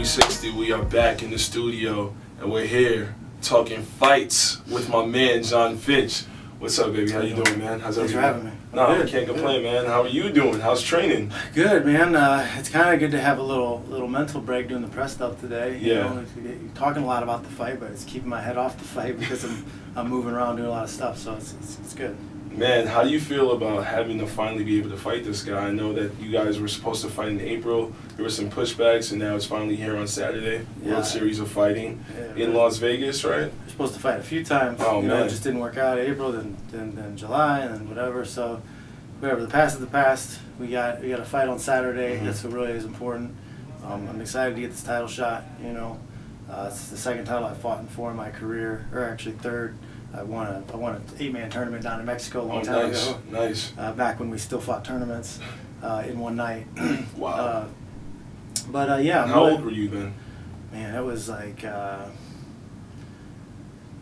360. We are back in the studio, and we're here talking fights with my man Jon Fitch. What's up, baby? How you doing, man? How's everything? Thanks for having me. No, I can't complain, man. How are you doing? How's training? Good, man. It's kind of good to have a little mental break doing the press stuff today. You know, you're talking a lot about the fight, but it's keeping my head off the fight because I'm moving around doing a lot of stuff, so it's good. Man, how do you feel about having to finally be able to fight this guy? I know that you guys were supposed to fight in April. There were some pushbacks, and now it's finally here on Saturday. World Series of Fighting in Las Vegas, right? We're supposed to fight a few times. Oh, you know, it just didn't work out. April, then July, and then whatever. So, whatever. The past is the past. We got a fight on Saturday. That's what really is important. I'm excited to get this title shot. You know, it's the second title I've fought in my career, or actually third. I won an 8-man tournament down in Mexico a long time ago. Nice. Back when we still fought tournaments in one night. Wow. Yeah. How old were you then? Man, that was like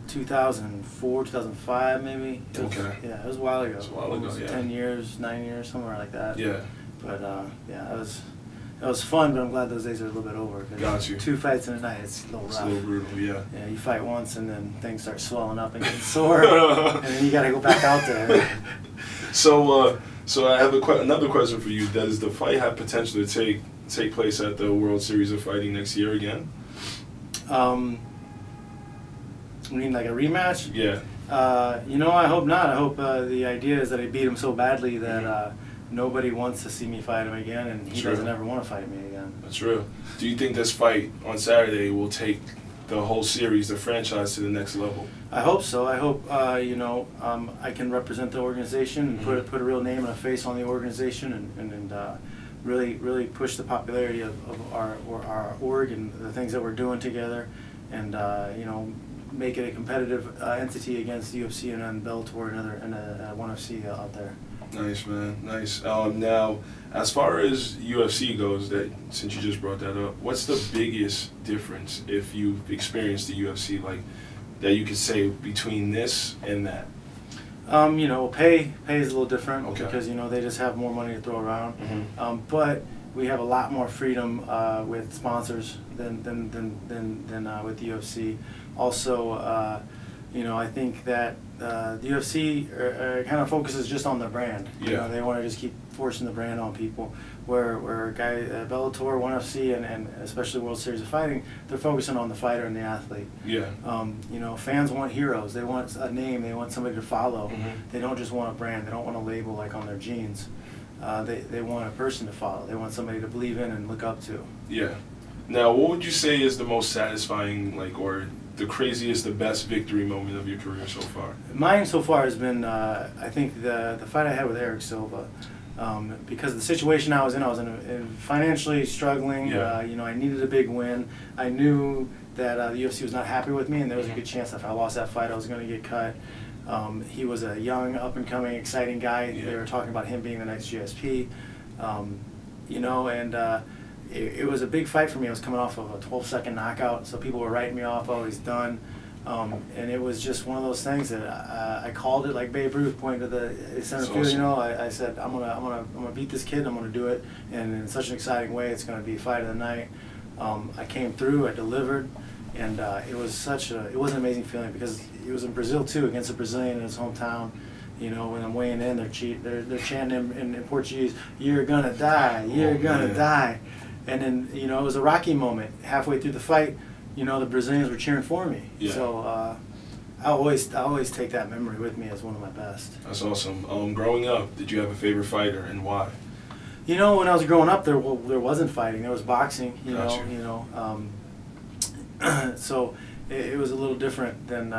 2004, 2005 maybe. Okay. Yeah, it was a while ago. It was a while ago, yeah. 10 years, 9 years, somewhere like that. Yeah. But yeah, it was fun, but I'm glad those days are a little bit over. Got you. 2 fights in a night, it's a little rough. It's a little brutal, yeah. Yeah, you fight once and then things start swelling up and getting sore, and then you got to go back out there. So I have another question for you. Does the fight have potential to take place at the World Series of Fighting next year again? You mean like a rematch? Yeah. You know, I hope not. I hope the idea is that I beat him so badly that nobody wants to see me fight him again, and he doesn't ever want to fight me again. That's real. Do you think this fight on Saturday will take the whole series, the franchise, to the next level? I hope so. I hope you know, I can represent the organization and put a real name and a face on the organization, and really push the popularity of our org and the things that we're doing together, and you know, make it a competitive entity against UFC and Bellator and ONE FC out there. Nice, man. Nice. Now, as far as UFC goes, since you just brought that up, what's the biggest difference if you've experienced the UFC, like that you could say between this and that? You know, pay is a little different because you know they just have more money to throw around. But we have a lot more freedom with sponsors than with the UFC. Also, you know, I think that the UFC kind of focuses just on their brand. You know, they want to just keep forcing the brand on people. Where Bellator, ONE FC, and especially World Series of Fighting, they're focusing on the fighter and the athlete. Yeah. You know, fans want heroes. They want a name. They want somebody to follow. They don't just want a brand. They don't want a label like on their jeans. They want a person to follow. They want somebody to believe in and look up to. Yeah. Now, what would you say is the most satisfying, or the craziest, the best victory moment of your career so far? Mine so far has been, I think, the fight I had with Eric Silva. Because of the situation I was in financially struggling. You know, I needed a big win. I knew that the UFC was not happy with me, and there was a good chance that if I lost that fight, I was going to get cut. He was a young, up-and-coming, exciting guy. They were talking about him being the next GSP. You know, and it was a big fight for me. I was coming off of a 12-second knockout, so people were writing me off, oh, he's done. And it was just one of those things that I called it like Babe Ruth, pointing to the center field. You know, I said I'm gonna beat this kid. I'm gonna do it, and in such an exciting way. It's gonna be fight of the night. I came through. I delivered, and it was an amazing feeling because it was in Brazil too, against a Brazilian in his hometown. You know, when I'm weighing in, they're chanting in Portuguese, "You're gonna die, you're gonna die," and then you know it was a Rocky moment halfway through the fight. You know, the Brazilians were cheering for me. So I always take that memory with me as one of my best. That's awesome. Growing up, did you have a favorite fighter and why? You know, when I was growing up, there wasn't fighting. There was boxing. You know. So it was a little different than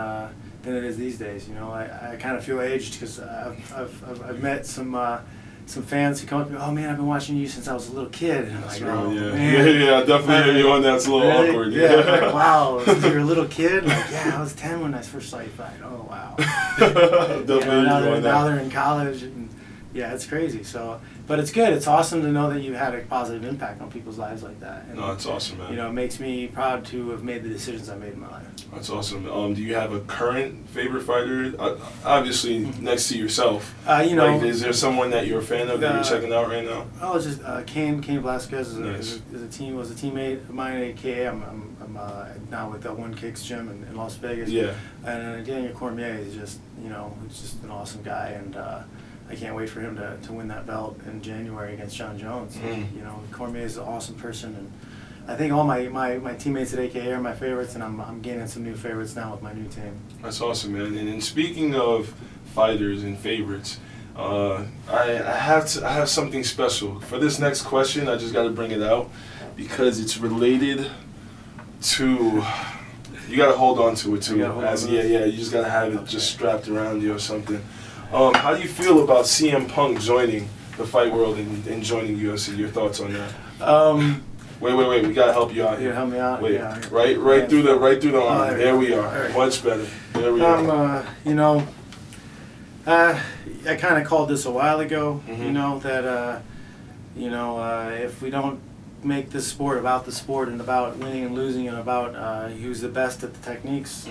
it is these days. You know, I kind of feel aged because I've met some fans who come up to me, oh man, I've been watching you since I was a little kid. And I'm like, oh, man. Yeah, definitely hear you on that. It's a little awkward. Yeah, like, wow, since you were a little kid? Like, yeah, I was 10 when I first saw you fight. Oh, wow. Definitely now they're in college, and Yeah, it's crazy. So, but it's good. It's awesome to know that you had a positive impact on people's lives like that. And, no, that's awesome, man. You know, it makes me proud to have made the decisions I made in my life. That's awesome. Do you have a current favorite fighter? Obviously, next to yourself. You know, like, is there someone that you're a fan of that you're checking out right now? Oh, just Cain Velasquez is nice. was a teammate of mine at AKA. I'm now with One Kicks Gym in Las Vegas. Yeah. And Daniel Cormier is just, you know, he's just an awesome guy, and I can't wait for him to win that belt in January against John Jones. You know, Cormier is an awesome person, and I think all my teammates at AKA are my favorites, and I'm gaining some new favorites now with my new team. That's awesome, man. And speaking of fighters and favorites, I have something special for this next question. I just got to bring it out because it's related to. You got to hold on to it too. You just got to have it just strapped around you or something. How do you feel about CM Punk joining the fight world and joining UFC? Your thoughts on that? Wait. We gotta help you out here. You help me out. Wait, yeah. right through the arm. There we are. Right. Much better. There we are. You know, I kind of called this a while ago. You know that if we don't make this sport about the sport and about winning and losing and about who's the best at the techniques,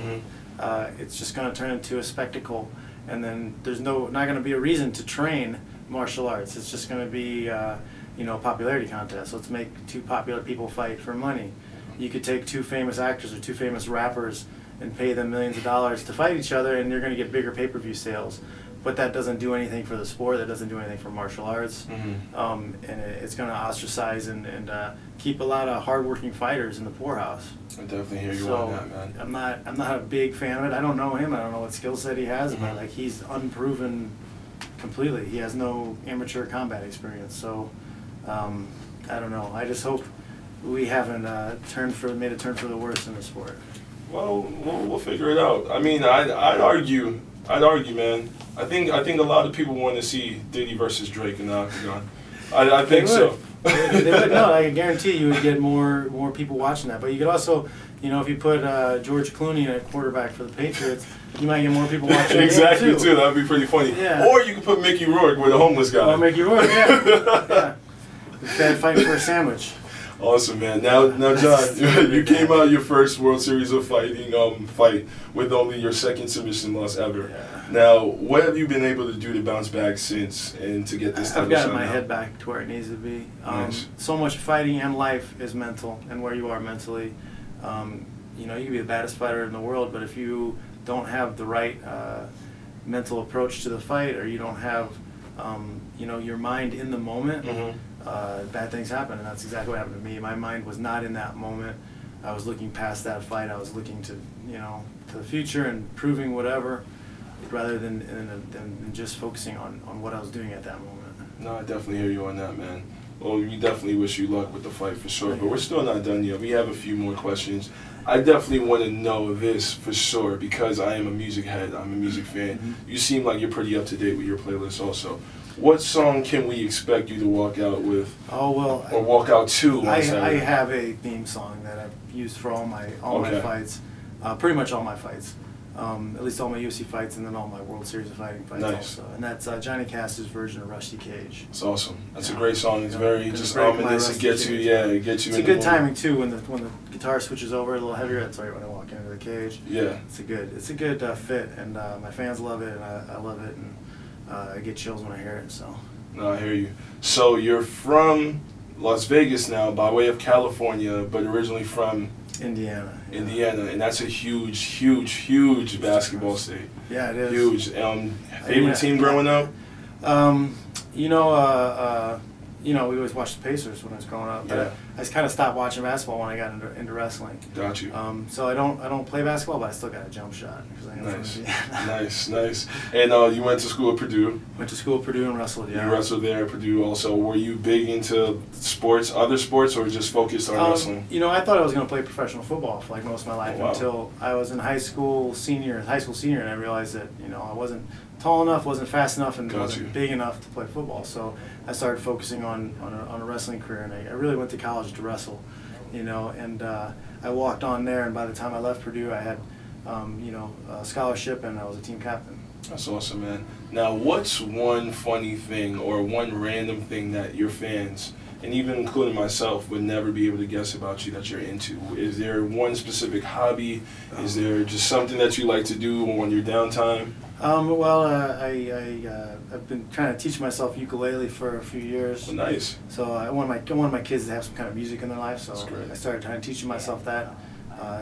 it's just going to turn into a spectacle. And then there's not going to be a reason to train martial arts. It's just going to be popularity contest. Let's make two popular people fight for money. You could take two famous actors or two famous rappers and pay them millions of dollars to fight each other, and you're going to get bigger pay-per-view sales. But that doesn't do anything for the sport. That doesn't do anything for martial arts. And it's going to ostracize and keep a lot of hardworking fighters in the poorhouse. I definitely hear you on that, man. I'm not a big fan of it. I don't know him. I don't know what skill set he has, but like he's unproven completely. He has no amateur combat experience. So I don't know. I just hope we haven't made a turn for the worse in the sport. Well, we'll figure it out. I mean, I'd argue, man. I think a lot of people want to see Diddy versus Drake in the octagon. I think so. They would. No, I can guarantee you would get more people watching that. But you could also, if you put George Clooney at quarterback for the Patriots, you might get more people watching. Exactly, too. That would be pretty funny. Yeah. Or you could put Mickey Rourke with a homeless guy. Or Mickey Rourke, yeah. Dad fighting for a sandwich. Awesome, man. Now, John, you came out your first World Series of Fighting fight with only your second submission loss ever. Yeah. Now, what have you been able to do to bounce back since and to get this title? I've gotten my head back to where it needs to be. Nice. So much fighting and life is mental, and where you are mentally. You can be the baddest fighter in the world, but if you don't have the right mental approach to the fight, or you don't have your mind in the moment, bad things happen, and that's exactly what happened to me. My mind was not in that moment. I was looking past that fight. I was looking to the future and proving whatever, rather than just focusing on what I was doing at that moment. No, I definitely hear you on that, man. Well, we definitely wish you luck with the fight for sure, but we're still not done yet. We have a few more questions. I definitely want to know this for sure because I am a music head. I'm a music fan. You seem like you're pretty up to date with your playlist also. What song can we expect you to walk out with? Oh, well, or walk out to? I have a theme song that I've used for all my fights, pretty much all my fights, at least all my UFC fights, and then all my World Series of Fighting fights also. And that's Johnny Cash's version of Rusty Cage. It's awesome. That's a great song. It's very just ominous. It gets you, it gets you. It's a good timing too when the guitar switches over a little heavier. That's right when I walk into the cage. Yeah. It's a good fit, and my fans love it, and I love it, and I get chills when I hear it. So. No, I hear you. So you're from Las Vegas now, by way of California, but originally from Indiana. Yeah. Indiana, and that's a huge basketball state. Yeah, it is. Huge. Favorite team growing up? We always watched the Pacers when I was growing up. Yeah. But I just kind of stopped watching basketball when I got into wrestling. Got you. So I don't play basketball, but I still got a jump shot. Nice. And you went to school at Purdue. Went to school at Purdue and wrestled. Yeah. You wrestled there at Purdue also. Were you big into other sports, or just focused on wrestling? I thought I was going to play professional football for like most of my life until I was in high school senior, and I realized that I wasn't tall enough, wasn't fast enough, and wasn't big enough to play football. So I started focusing on a wrestling career, and I really went to college to wrestle, and I walked on there, and by the time I left Purdue, I had a scholarship, and I was a team captain. That's awesome, man. Now, what's one funny thing or one random thing that your fans, and even including myself, would never be able to guess about you that you're into? Is there one specific hobby? Is there just something that you like to do on your downtime? Well, I've been trying to teach myself ukulele for a few years. Oh, nice. So I want my kids to have some kind of music in their life. So I started teaching myself that.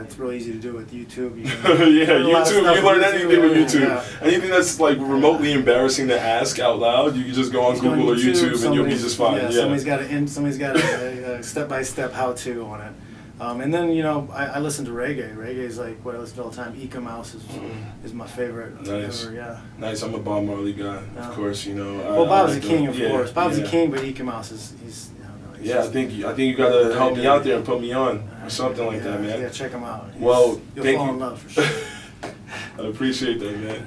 It's really easy to do with YouTube. You can yeah, YouTube. You learn anything with YouTube. Yeah. Anything that's like remotely embarrassing to ask out loud, you can just go on Google or YouTube and you'll be just fine. Yeah, somebody's got a step-by-step how-to on it. And then, you know, I listen to reggae. Reggae is like what I listen to all the time. Eka Mouse is my favorite. Nice. Ever, yeah. Nice. I'm a Bob Marley guy, of course. You know. Well, Bob's a king, of course. Bob's a king, but Eka Mouse he's. Yeah, I think you gotta help me out there and put me on or something like that, man. Yeah, check him out. Well, you'll fall in love for sure. I appreciate that, man.